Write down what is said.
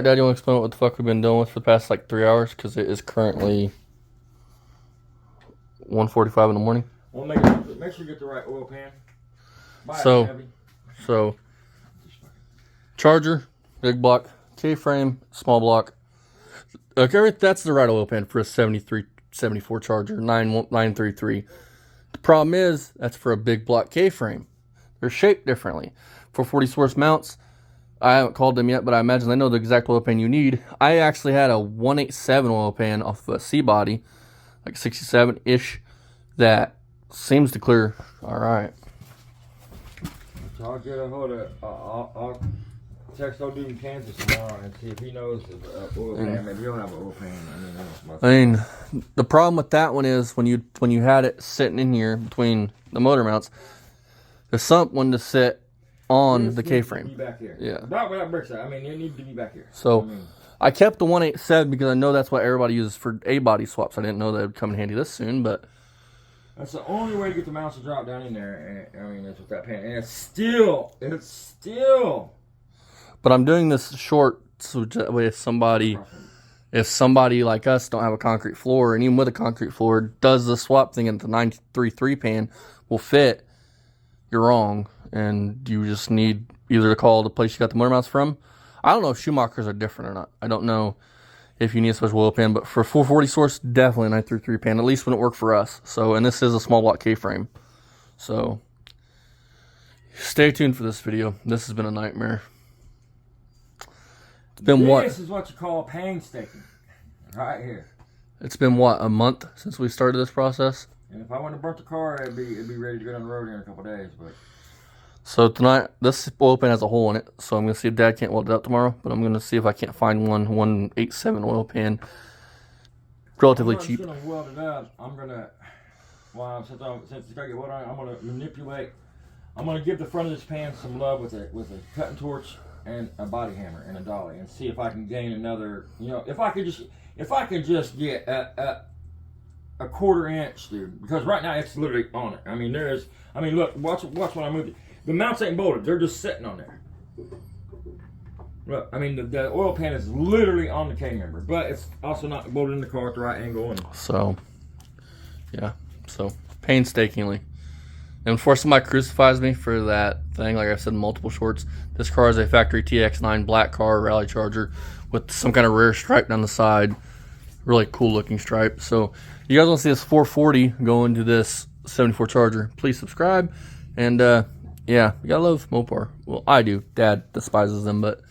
Dad, you want to explain what the fuck we've been doing with for the past like 3 hours? Because it is currently 1:45 in the morning. Well, make sure you get the right oil pan. So, charger, big block, K-frame, small block. Okay, that's the right oil pan for a 74 charger, 933. The problem is, that's for a big block K-frame. They're shaped differently. For 40 source mounts, I haven't called them yet, but I imagine they know the exact oil pan you need. I actually had a 187 oil pan off of a C-body, like 67-ish, that seems to clear all right. So I'll get a hold of, I'll text old dude in Kansas tomorrow and see if he knows the oil pan. Maybe he'll have an oil pan. I mean, the problem with that one is when you had it sitting in here between the motor mounts, the sump wanted to sit on the K-frame. Yeah. Not without bricks. I mean, it needs to be back here. So I kept the 187 because I know that's what everybody uses for A-body swaps. I didn't know that would come in handy this soon, but that's the only way to get the mounts to drop down in there. I mean, that's with that pan. And it's still. But I'm doing this short so that way if somebody like us don't have a concrete floor, and even with a concrete floor, does the swap thing at the 933 pan will fit, you're wrong. And you just need either to call the place you got the motor mounts from. I don't know if Schumachers are different or not. I don't know if you need a special oil pan, but for 440 source, definitely a 933 pan, at least when it worked for us. So, and this is a small block K-frame. So, stay tuned for this video. This has been a nightmare. It's been what? This is what you call painstaking. Right here. It's been what, a month since we started this process? And if I wouldn't have burnt the car, it'd be ready to go down the road here in a couple of days, but... So tonight, this oil pan has a hole in it, so I'm going to see if Dad can't weld it up tomorrow, but I'm going to see if I can't find 187 oil pan relatively cheap. I'm going to weld it up. I'm going to, well, since it's got to get welded on, I'm going to manipulate, I'm going to give the front of this pan some love with a cutting torch and a body hammer and a dolly and see if I can gain another, if I could just get a quarter inch, dude, because right now it's literally on it. I mean, look, watch when I move it. The mounts ain't bolted. They're just sitting on there. Look, I mean, the oil pan is literally on the K-member, but it's also not bolted in the car at the right angle. So, yeah. So, painstakingly. And before somebody crucifies me for that thing, like I said in multiple shorts, this car is a factory TX9 black car, rally charger, with some kind of rare stripe down the side. Really cool looking stripe. So, you guys want to see this 440 go into this 74 charger, please subscribe. And, yeah, you gotta love Mopar. Well, I do. Dad despises them, but